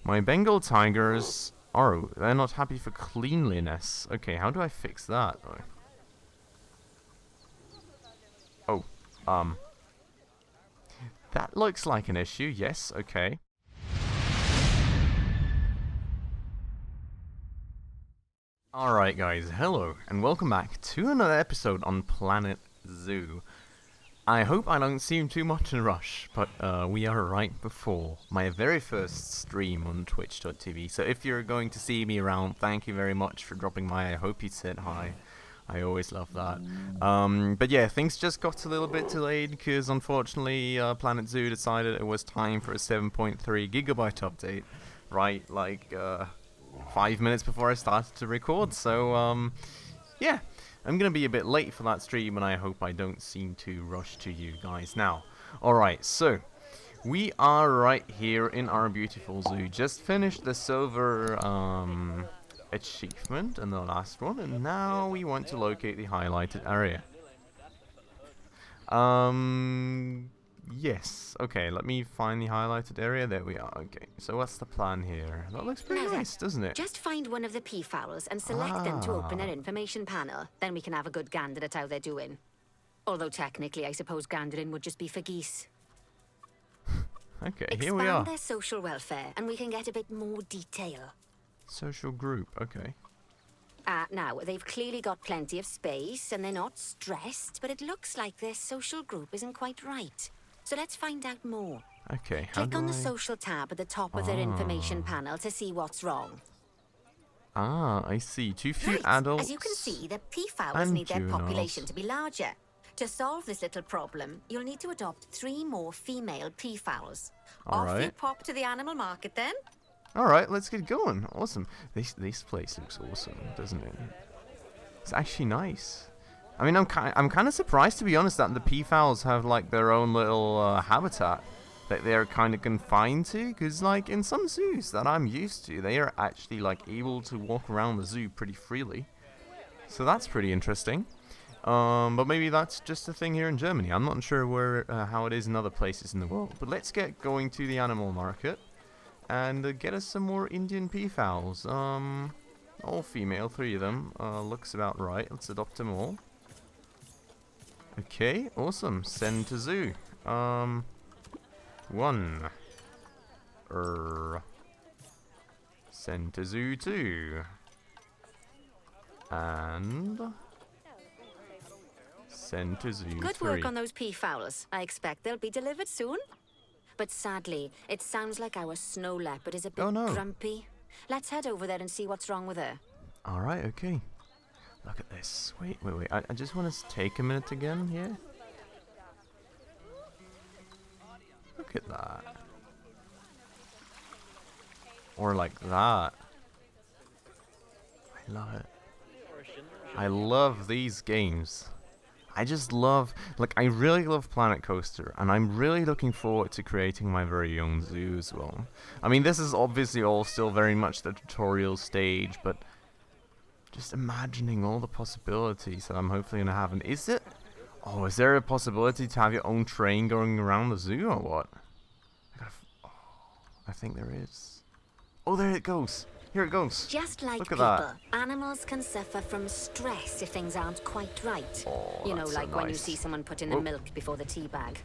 My Bengal Tigers... Oh, they're not happy for cleanliness. Okay, how do I fix that, though? Oh, that looks like an issue, yes, okay. Alright guys, hello, and welcome back to another episode on Planet Zoo. I hope I don't seem too much in a rush, but we are right before my very first stream on twitch.tv, so if you're going to see me around, thank you very much for dropping by. I hope you said hi. I always love that. But yeah, things just got a little bit delayed because unfortunately Planet Zoo decided it was time for a 7.3 gigabyte update, right, like 5 minutes before I started to record, so yeah. I'm going to be a bit late for that stream, and I hope I don't seem to rush to you guys now. Alright, so, we are right here in our beautiful zoo. Just finished the silver achievement and the last one, and now we want to locate the highlighted area. Yes. Okay, let me find the highlighted area. There we are. Okay, so what's the plan here? That looks pretty nice, doesn't it? Just find one of the peafowls and select them to open an information panel. Then we can have a good gander at how they're doing. Although technically, I suppose gandering would just be for geese. Okay, here we are. Expand their social welfare, and we can get a bit more detail. Social group, okay. Now, they've clearly got plenty of space, and they're not stressed, but it looks like their social group isn't quite right. So let's find out more. Okay, Click on the social tab at the top of their information panel to see what's wrong. I see. Too few Right. adults. As you can see, the peafowls and need their juveniles. population to be larger. To solve this little problem, you'll need to adopt 3 more female peafowls. Off you Alright. pop to the animal market then. Alright, let's get going. Awesome. This place looks awesome, doesn't it? It's actually nice. I mean, I'm kind of surprised, to be honest, that the peafowls have like their own little habitat that they're kind of confined to, because like in some zoos that I'm used to, they are actually like able to walk around the zoo pretty freely. So that's pretty interesting. But maybe that's just a thing here in Germany. I'm not sure where how it is in other places in the world. But let's get going to the animal market and get us some more Indian peafowls. All female, 3 of them. Looks about right. Let's adopt them all. Okay, awesome. Send to zoo. 1. Send to zoo 2. And send to zoo 3. Good work on those peafowls. I expect they'll be delivered soon. But sadly, it sounds like our snow leopard is a bit grumpy. Let's head over there and see what's wrong with her. Alright, okay. Look at this. Wait. I just want to take a minute again here. Look at that. Or like that. I love it. I love these games. I just love, like, I really love Planet Coaster, and I'm really looking forward to creating my very own zoo as well. I mean, this is obviously all still very much the tutorial stage, but just imagining all the possibilities that I'm hopefully going to have. And is there a possibility to have your own train going around the zoo or what? I think there is. Oh, there it goes. Here it goes. Just like Look at people, that. animals can suffer from stress if things aren't quite right. Oh, You know, that's so like when you nice. see someone put in the Whoop. milk before the tea bag.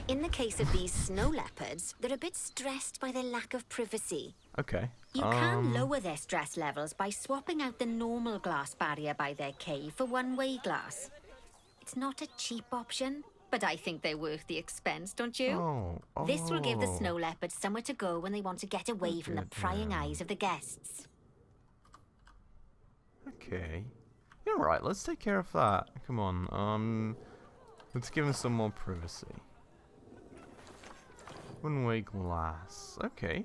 In the case of these snow leopards, they're a bit stressed by their lack of privacy. Okay. You can lower their stress levels by swapping out the normal glass barrier by their cave for one-way glass. It's not a cheap option, but I think they're worth the expense, don't you? This will give the snow leopards somewhere to go when they want to get away from the prying eyes of the guests. Okay. You're right, let's take care of that. Come on, let's give him some more privacy. One-way glass. Okay.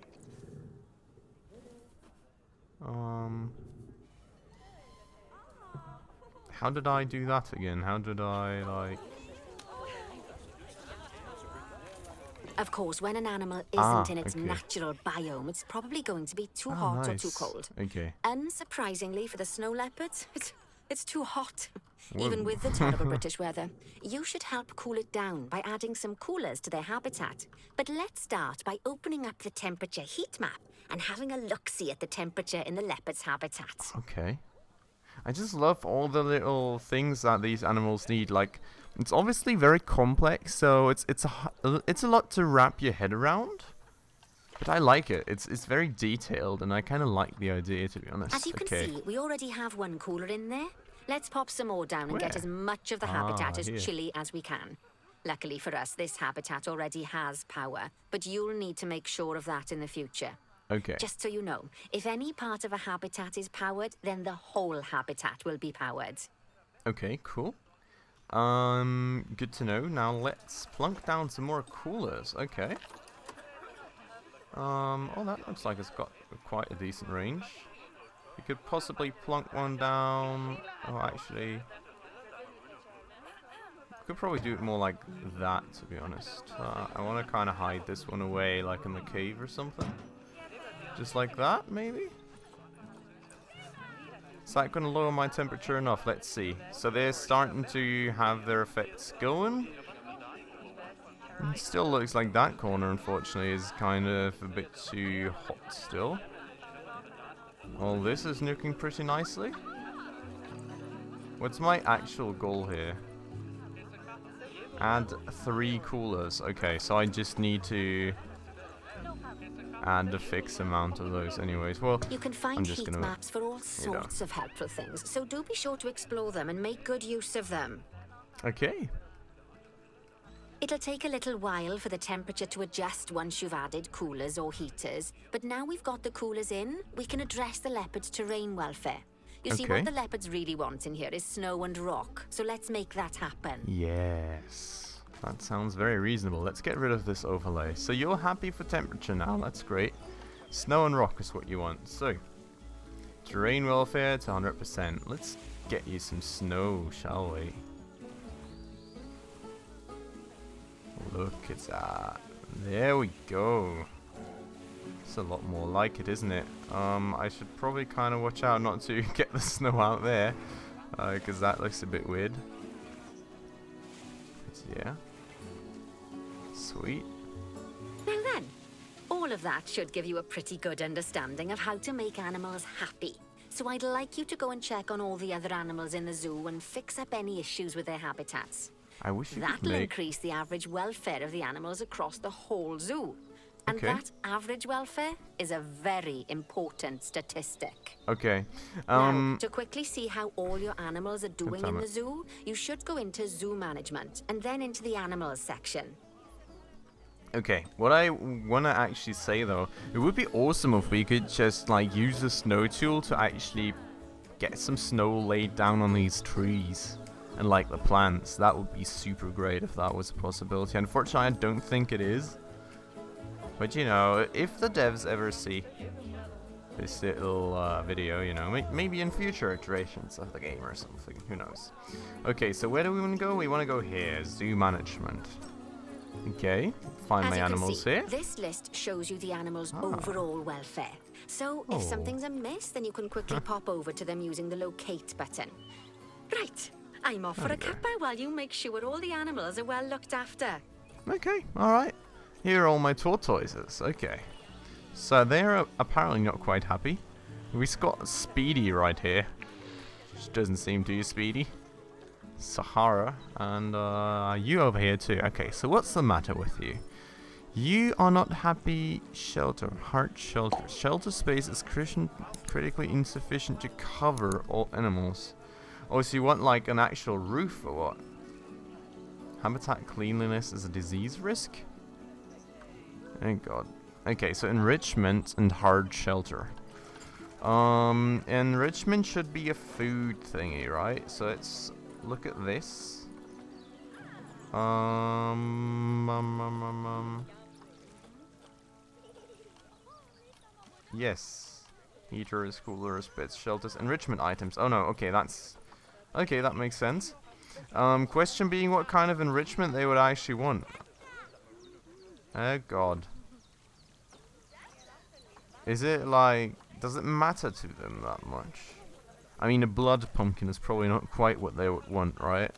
How did I do that again? How did I, like... Of course, when an animal isn't in its natural biome, it's probably going to be too hot or too cold. Okay. Unsurprisingly for the snow leopards, it's too hot. Even with the terrible British weather. You should help cool it down by adding some coolers to their habitat. But let's start by opening up the temperature heat map and having a look-see at the temperature in the leopard's habitat. Okay. I just love all the little things that these animals need. Like, it's obviously very complex, so it's a lot to wrap your head around. But I like it. It's very detailed, and I kind of like the idea, to be honest. As you can see, we already have one cooler in there. Let's pop some more down and get as much of the habitat as chilly as we can. Luckily for us, this habitat already has power, but you'll need to make sure of that in the future. Okay. Just so you know, if any part of a habitat is powered, then the whole habitat will be powered. Okay, cool. Good to know. Now let's plunk down some more coolers. Okay. Oh, that looks like it's got quite a decent range. We could possibly plunk one down. Oh, actually, could probably do it more like that, to be honest. I want to kind of hide this one away, like in the cave or something. Just like that, maybe? Is that going to lower my temperature enough? Let's see. So they're starting to have their effects going. It still looks like that corner, unfortunately, is kind of a bit too hot still. Well, this is nuking pretty nicely. What's my actual goal here? Add 3 coolers. Okay, so I just need to add a fixed amount of those anyways. Well, you can find heat maps for all sorts of helpful things, so do be sure to explore them and make good use of them. Okay. It'll take a little while for the temperature to adjust once you've added coolers or heaters, but now we've got the coolers in, we can address the leopard's terrain welfare. You see, what the leopards really want in here is snow and rock, so let's make that happen. Yes. That sounds very reasonable. Let's get rid of this overlay. So you're happy for temperature now, that's great. Snow and rock is what you want. So, terrain welfare to 100%. Let's get you some snow, shall we? Look at that. There we go. It's a lot more like it, isn't it? I should probably kind of watch out not to get the snow out there, because that looks a bit weird. But yeah. Sweet. Now then, all of that should give you a pretty good understanding of how to make animals happy. So I'd like you to go and check on all the other animals in the zoo and fix up any issues with their habitats. I wish you That'll increase the average welfare of the animals across the whole zoo. And that average welfare is a very important statistic. Okay. Now, to quickly see how all your animals are doing in the zoo, you should go into zoo management and then into the animals section. Okay, what I want to actually say though, it would be awesome if we could just like use the snow tool to actually get some snow laid down on these trees and like the plants. That would be super great if that was a possibility. Unfortunately, I don't think it is. But you know, if the devs ever see this little video, you know, maybe in future iterations of the game or something, who knows. Okay, so where do we want to go? We want to go here, zoo management. Okay, find my animals here. This list shows you the animals' overall welfare. So if something's amiss, then you can quickly pop over to them using the locate button. Right, I'm off for a cuppa while you make sure all the animals are well looked after. Okay, alright. Here are all my tortoises. Okay. So they're apparently not quite happy. We've got Speedy right here, which doesn't seem too speedy. Sahara, and you over here too. Okay, so what's the matter with you? You are not happy. Shelter. Heart shelter. Shelter space is critically insufficient to cover all animals. Oh, so you want like an actual roof or what? Habitat cleanliness is a disease risk? Thank God. Okay, so enrichment and hard shelter. Enrichment should be a food thingy, right? So it's look at this. Yes. Heaters, coolers, beds, shelters, enrichment items. Oh no, okay, that makes sense. Question being what kind of enrichment they would actually want. Oh god. Is it like, does it matter to them that much? I mean, a blood pumpkin is probably not quite what they would want, right?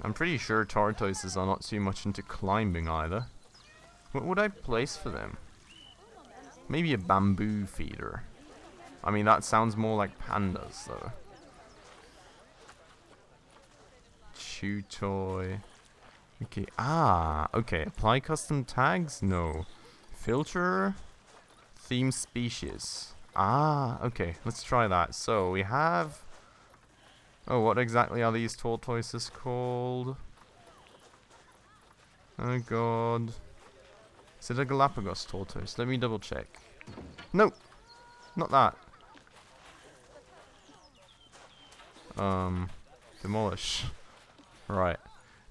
I'm pretty sure tortoises are not too much into climbing either. What would I place for them? Maybe a bamboo feeder. I mean, that sounds more like pandas, though. Chew toy. Okay, okay. Apply custom tags? No. Filter. Theme species. Okay. Let's try that. So, we have... Oh, what exactly are these tortoises called? Oh, God. Is it a Galapagos tortoise? Let me double check. No! Not that. Demolish. Right.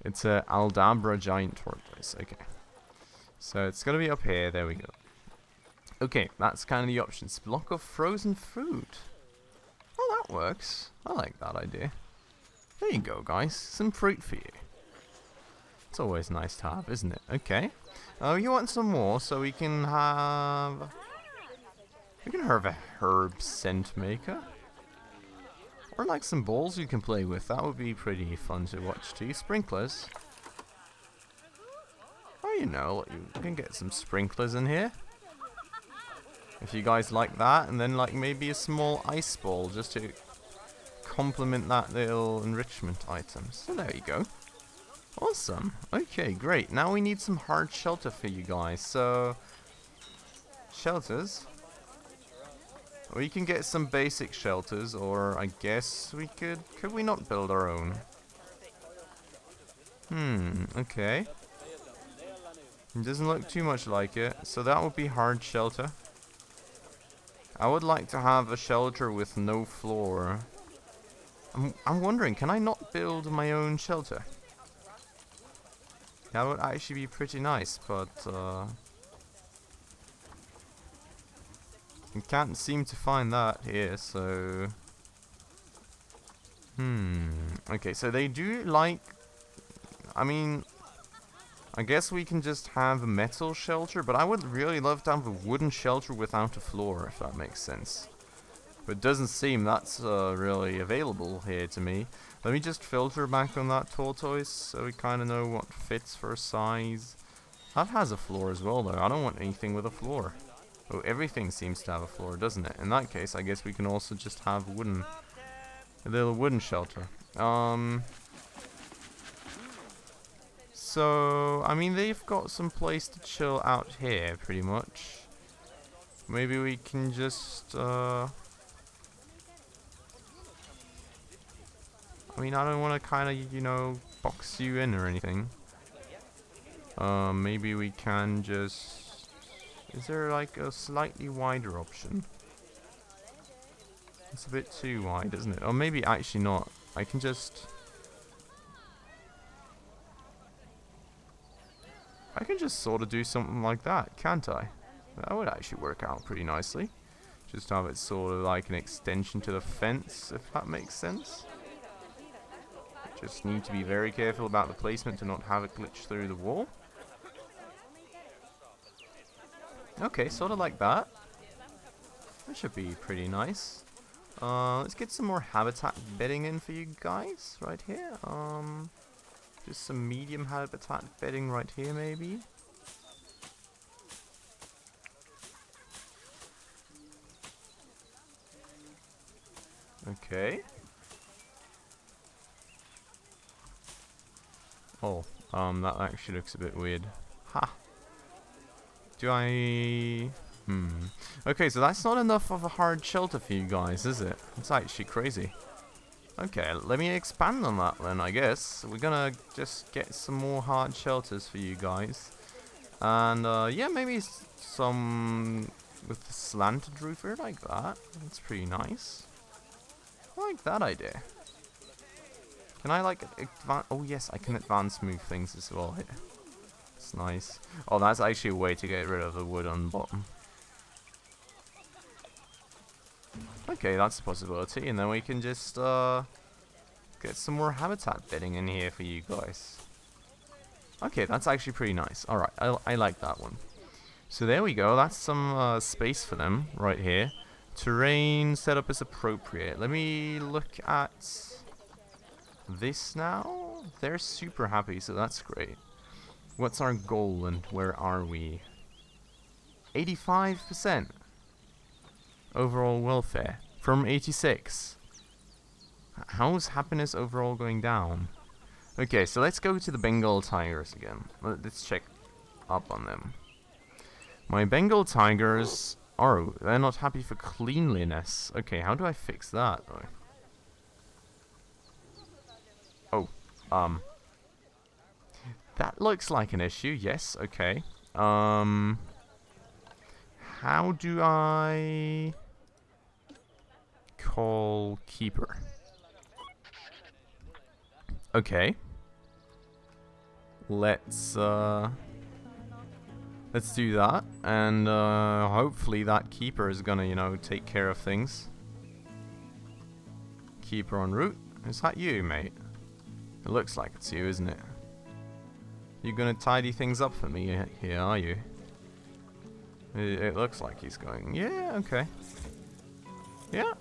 It's a Aldabra giant tortoise. Okay. So it's gonna be up here. There we go. Okay, that's kind of the options. Block of frozen food. Oh, that works. I like that idea. There you go, guys. Some fruit for you. It's always nice to have, isn't it? Okay. Oh, you want some more so we can have... We can have a herb scent maker. Or like some balls you can play with. That would be pretty fun to watch too. Sprinklers. Oh, you know, you can get some sprinklers in here. If you guys like that. And then like maybe a small ice ball just to complement that little enrichment item. So there you go. Awesome. Okay, great. Now we need some hard shelter for you guys. So, shelters. We can get some basic shelters, or I guess we could we not build our own? Okay. It doesn't look too much like it, so that would be hard shelter. I would like to have a shelter with no floor. I'm wondering, can I not build my own shelter? That would actually be pretty nice, but I can't seem to find that here, so... Okay, so they do like... I mean... I guess we can just have a metal shelter, but I would really love to have a wooden shelter without a floor, if that makes sense. But it doesn't seem that's really available here to me. Let me just filter back on that tortoise, so we kind of know what fits for size. That has a floor as well, though. I don't want anything with a floor. Oh, everything seems to have a floor, doesn't it? In that case, I guess we can also just have a little wooden shelter. So, I mean, they've got some place to chill out here, pretty much. Maybe we can just, I mean, I don't want to kind of, you know, box you in or anything. Maybe we can just... Is there like a slightly wider option? It's a bit too wide, isn't it? Or maybe actually not. I can just... I can just sort of do something like that, can't I? That would actually work out pretty nicely. Just have it sort of like an extension to the fence, if that makes sense. Just need to be very careful about the placement to not have it glitch through the wall. Okay, sort of like that. That should be pretty nice. Let's get some more habitat bedding in for you guys right here. Just some medium habitat bedding right here, maybe. Okay. Oh, that actually looks a bit weird. Ha! Do I... Okay, so that's not enough of a hard shelter for you guys, is it? It's actually crazy. Okay, let me expand on that then, I guess. We're gonna just get some more hard shelters for you guys. And, yeah, maybe some with the slanted roof or like that. That's pretty nice. I like that idea. Can I, like, advance... Oh, yes, I can advance move things as well here. It's nice. Oh, that's actually a way to get rid of the wood on the bottom. Okay, that's a possibility, and then we can just get some more habitat bedding in here for you guys. Okay, that's actually pretty nice. Alright, I like that one. So there we go, that's some space for them right here. Terrain setup is appropriate. Let me look at this now. Well, they're super happy, so that's great. What's our goal and where are we? 85% overall welfare from 86. How's happiness overall going down? Okay, so let's go to the Bengal Tigers again. Let's check up on them. My Bengal Tigers... Oh, they're not happy for cleanliness. Okay, how do I fix that, though? Oh, that looks like an issue, yes, okay. How do I... call keeper? Okay. Let's do that, and hopefully that keeper is gonna, you know, take care of things. Keeper en route. Is that you, mate? It looks like it's you, isn't it? You gonna tidy things up for me here, are you? It looks like he's going. Yeah, okay. Yeah.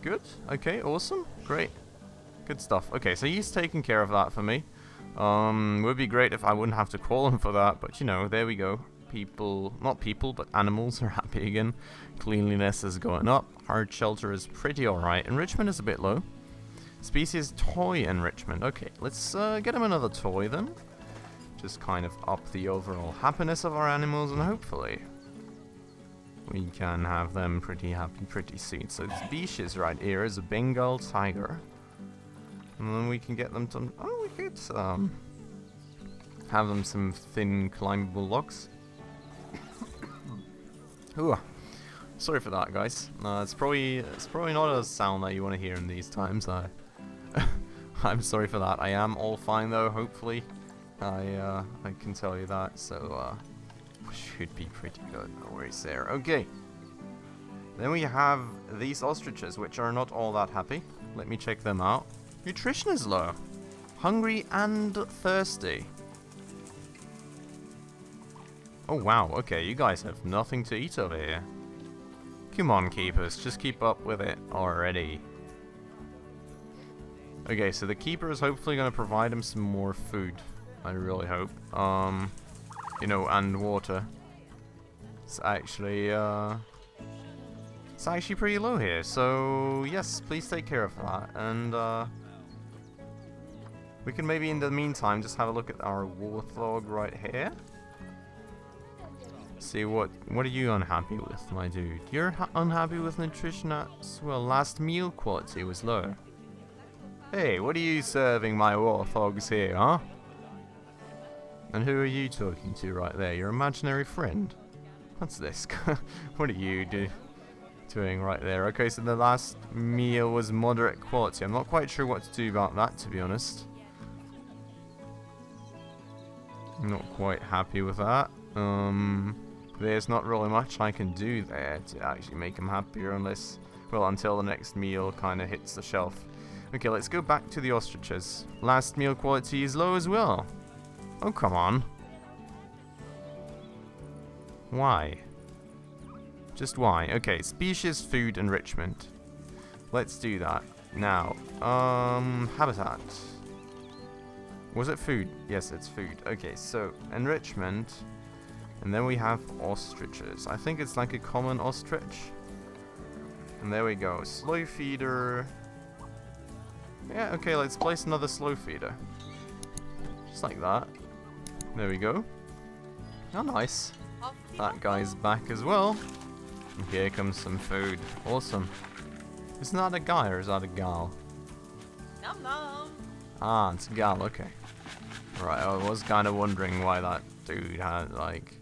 Good. Okay, awesome. Great. Good stuff. Okay, so he's taking care of that for me. Would be great if I wouldn't have to call him for that, but you know, there we go. People, not people, but animals are happy again. Cleanliness is going up. Hard shelter is pretty alright. Enrichment is a bit low. Species toy enrichment. Okay, let's get him another toy then. Just kind of up the overall happiness of our animals, and hopefully we can have them pretty happy pretty soon. So the species right here is a Bengal tiger. And then we can get them to... Oh, we could have them some thin climbable logs. Ooh, sorry for that, guys. It's probably not a sound that you want to hear in these times. I'm sorry for that. I am all fine though. Hopefully, I can tell you that. So should be pretty good. No worries there. Okay. Then we have these ostriches, which are not all that happy. Let me check them out. Nutrition is low. Hungry and thirsty. Oh wow, okay, you guys have nothing to eat over here. Come on, keepers, just keep up with it already. Okay, so the keeper is hopefully going to provide him some more food. I really hope. You know, and water. It's actually pretty low here, so yes, please take care of that. And we can maybe in the meantime just have a look at our warthog right here. See what are you unhappy with, my dude? You're unhappy with nutrition as well. Last meal quality was low. Hey, what are you serving my warthogs here, huh? And who are you talking to right there? Your imaginary friend? What's this? What are you doing right there? Okay, so the last meal was moderate quality. I'm not quite sure what to do about that, to be honest. I'm not quite happy with that. There's not really much I can do there to actually make him happier unless, well, until the next meal kind of hits the shelf. Okay, let's go back to the ostriches. Last meal quality is low as well. Oh, come on. Why? Just why? Okay, species food enrichment. Let's do that. Now, habitat. Was it food? Yes, it's food. Okay, so enrichment. And then we have ostriches. I think it's like a common ostrich. And there we go. Slow feeder. Yeah, okay, let's place another slow feeder. Just like that. There we go. Oh, nice. That guy's back as well. And here comes some food. Awesome. Isn't that a guy or is that a gal? Nom nom. Ah, it's a gal, okay. Right, I was kind of wondering why that dude had, like,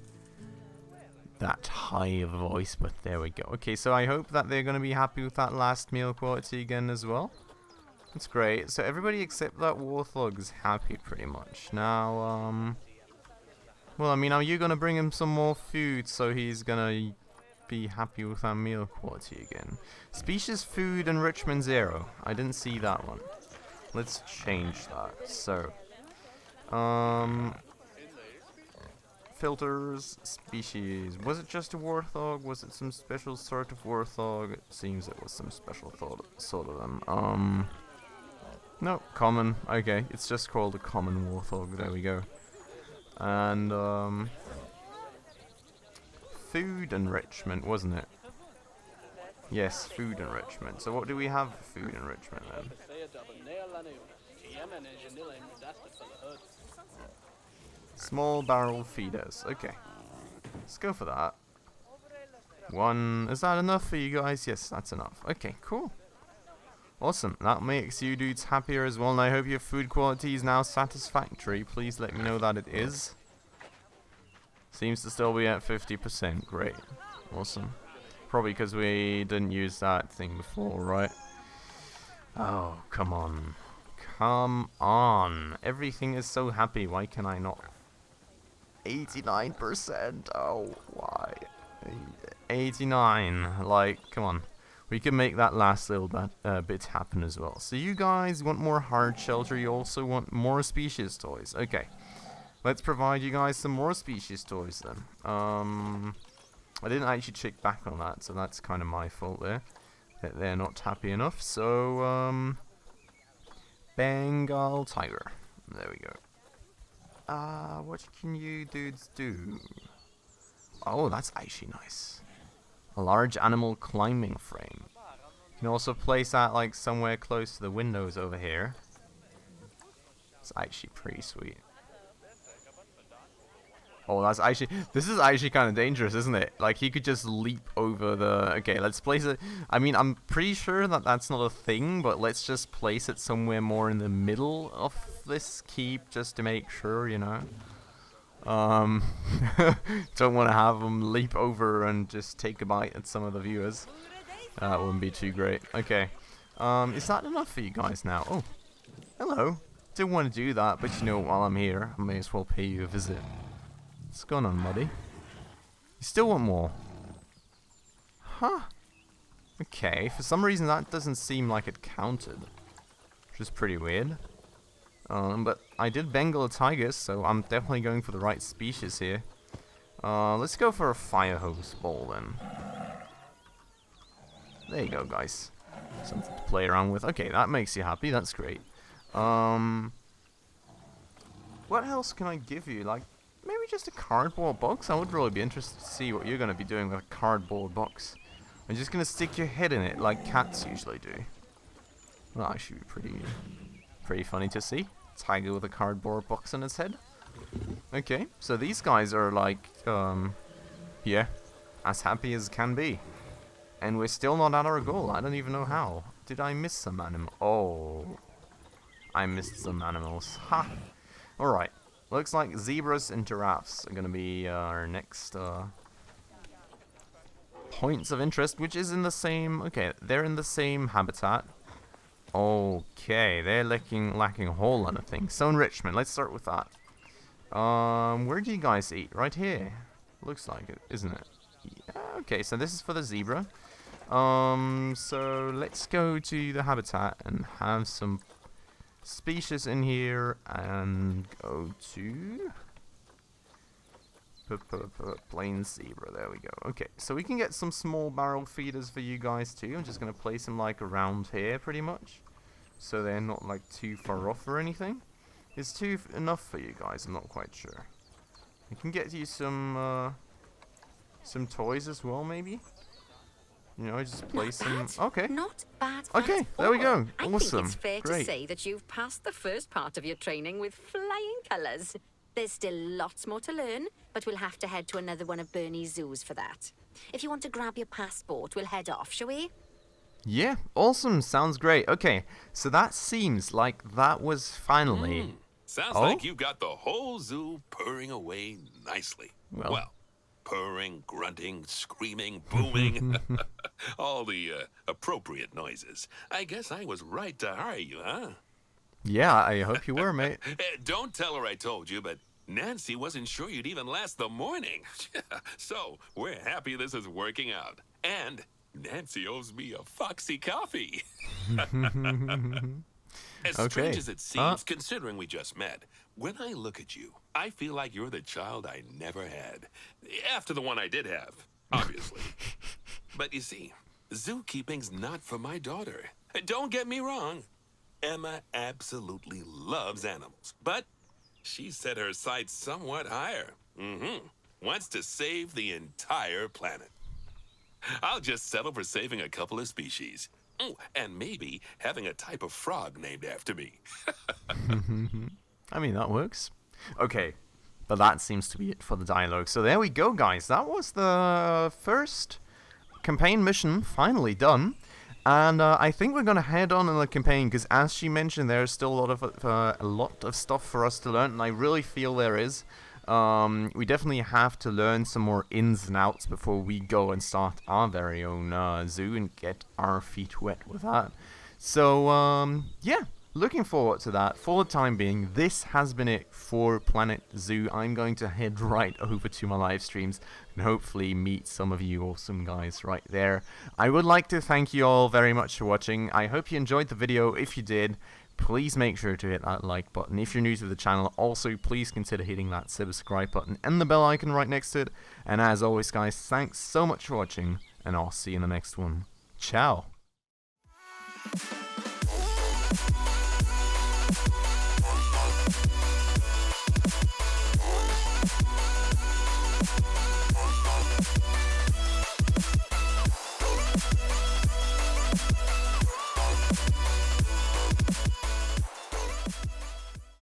that high of a voice, but there we go. Okay, so I hope that they're going to be happy with that last meal quality again as well. That's great. So everybody except that warthog is happy pretty much. Now, well, I mean, are you going to bring him some more food so he's going to be happy with that meal quality again? Species food enrichment 0. I didn't see that one. Let's change that. So, filters, species. Was it just a warthog? Was it some special sort of warthog? It seems it was some special sort of them. No, common. Okay, it's just called a common warthog. There we go. And, food enrichment, wasn't it? Yes, food enrichment. So what do we have for food enrichment then? Small barrel feeders. Okay. Let's go for that. One. Is that enough for you guys? Yes, that's enough. Okay, cool. Awesome. That makes you dudes happier as well, and I hope your food quality is now satisfactory. Please let me know that it is. Seems to still be at 50%. Great. Awesome. Probably because we didn't use that thing before, right? Oh, come on. Come on. Everything is so happy. Why can I not? 89%. Oh, why? 89. Like, come on. We can make that last little bit happen as well. So you guys want more hard shelter. You also want more species toys. Okay. Let's provide you guys some more species toys then. I didn't actually check back on that, so that's kind of my fault there. That they're not happy enough. So, Bengal Tiger. There we go. What can you dudes do? Oh, that's actually nice. A large animal climbing frame. You can also place that like somewhere close to the windows over here. It's actually pretty sweet. Oh, that's actually... This is actually kind of dangerous, isn't it? Like, he could just leap over the... Okay, let's place it... I mean, I'm pretty sure that that's not a thing, but let's just place it somewhere more in the middle of this keep, just to make sure, you know? Don't want to have him leap over and just take a bite at some of the viewers. That wouldn't be too great. Okay. Is that enough for you guys now? Oh, hello. Didn't want to do that, but you know, while I'm here, I may as well pay you a visit. What's going on, buddy? You still want more? Huh. Okay, for some reason that doesn't seem like it counted. Which is pretty weird. But I did Bengal Tigers, so I'm definitely going for the right species here. Let's go for a fire hose ball then. There you go, guys. Something to play around with. Okay, that makes you happy. That's great. What else can I give you? Like, maybe just a cardboard box? I would really be interested to see what you're going to be doing with a cardboard box. I'm just going to stick your head in it like cats usually do. Well, that should be pretty funny to see. Tiger with a cardboard box on its head. Okay, so these guys are like, yeah, as happy as can be. And we're still not at our goal. I don't even know how. Did I miss some animal? Oh, I missed some animals. Ha! Alright. Looks like zebras and giraffes are going to be our next points of interest, which is in the same... Okay, they're in the same habitat. Okay, they're lacking a whole lot of things. So enrichment, let's start with that. Where do you guys eat? Right here. Looks like it, isn't it? Yeah, okay, so this is for the zebra. So let's go to the habitat and have some species in here and go to plain zebra. There we go. Okay, so we can get some small barrel feeders for you guys too. I'm just gonna place them like around here pretty much, so they're not like too far off or anything. Is two enough for you guys? I'm not quite sure. I can get you some toys as well, maybe. You know, just place them. Okay. Not bad. Okay, there we go. Awesome. I think it's fair Great. to say that you've passed the first part of your training with flying colours. There's still lots more to learn, but we'll have to head to another one of Bernie's zoos for that. If you want to grab your passport, we'll head off, shall we? Yeah, awesome. Sounds great. Okay, so that seems like that was finally... Sounds like you've got the whole zoo purring away nicely. Well, purring, grunting, screaming, booming. All the appropriate noises. I guess I was right to hire you, huh? yeah, I hope you were, mate. Don't tell her I told you, but Nancy wasn't sure you'd even last the morning. So, we're happy this is working out. And Nancy owes me a Foxy coffee. As strange as it seems, considering we just met, when I look at you, I feel like you're the child I never had. After the one I did have, obviously. But you see, zookeeping's not for my daughter. Don't get me wrong. Emma absolutely loves animals, but she set her sights somewhat higher. Wants to save the entire planet. I'll just settle for saving a couple of species. Oh, and maybe having a type of frog named after me. I mean, that works. Okay, but that seems to be it for the dialogue. So there we go, guys. That was the first campaign mission finally done. And I think we're gonna head on in the campaign because, as she mentioned, there's still a lot of stuff for us to learn, and I really feel there is. We definitely have to learn some more ins and outs before we go and start our very own zoo and get our feet wet with that. So, yeah, looking forward to that. For the time being, this has been it for Planet Zoo. I'm going to head right over to my live streams and hopefully meet some of you awesome guys right there. I would like to thank you all very much for watching. I hope you enjoyed the video. If you did, please make sure to hit that like button. If you're new to the channel, also please consider hitting that subscribe button and the bell icon right next to it. And as always, guys, thanks so much for watching, and I'll see you in the next one. Ciao!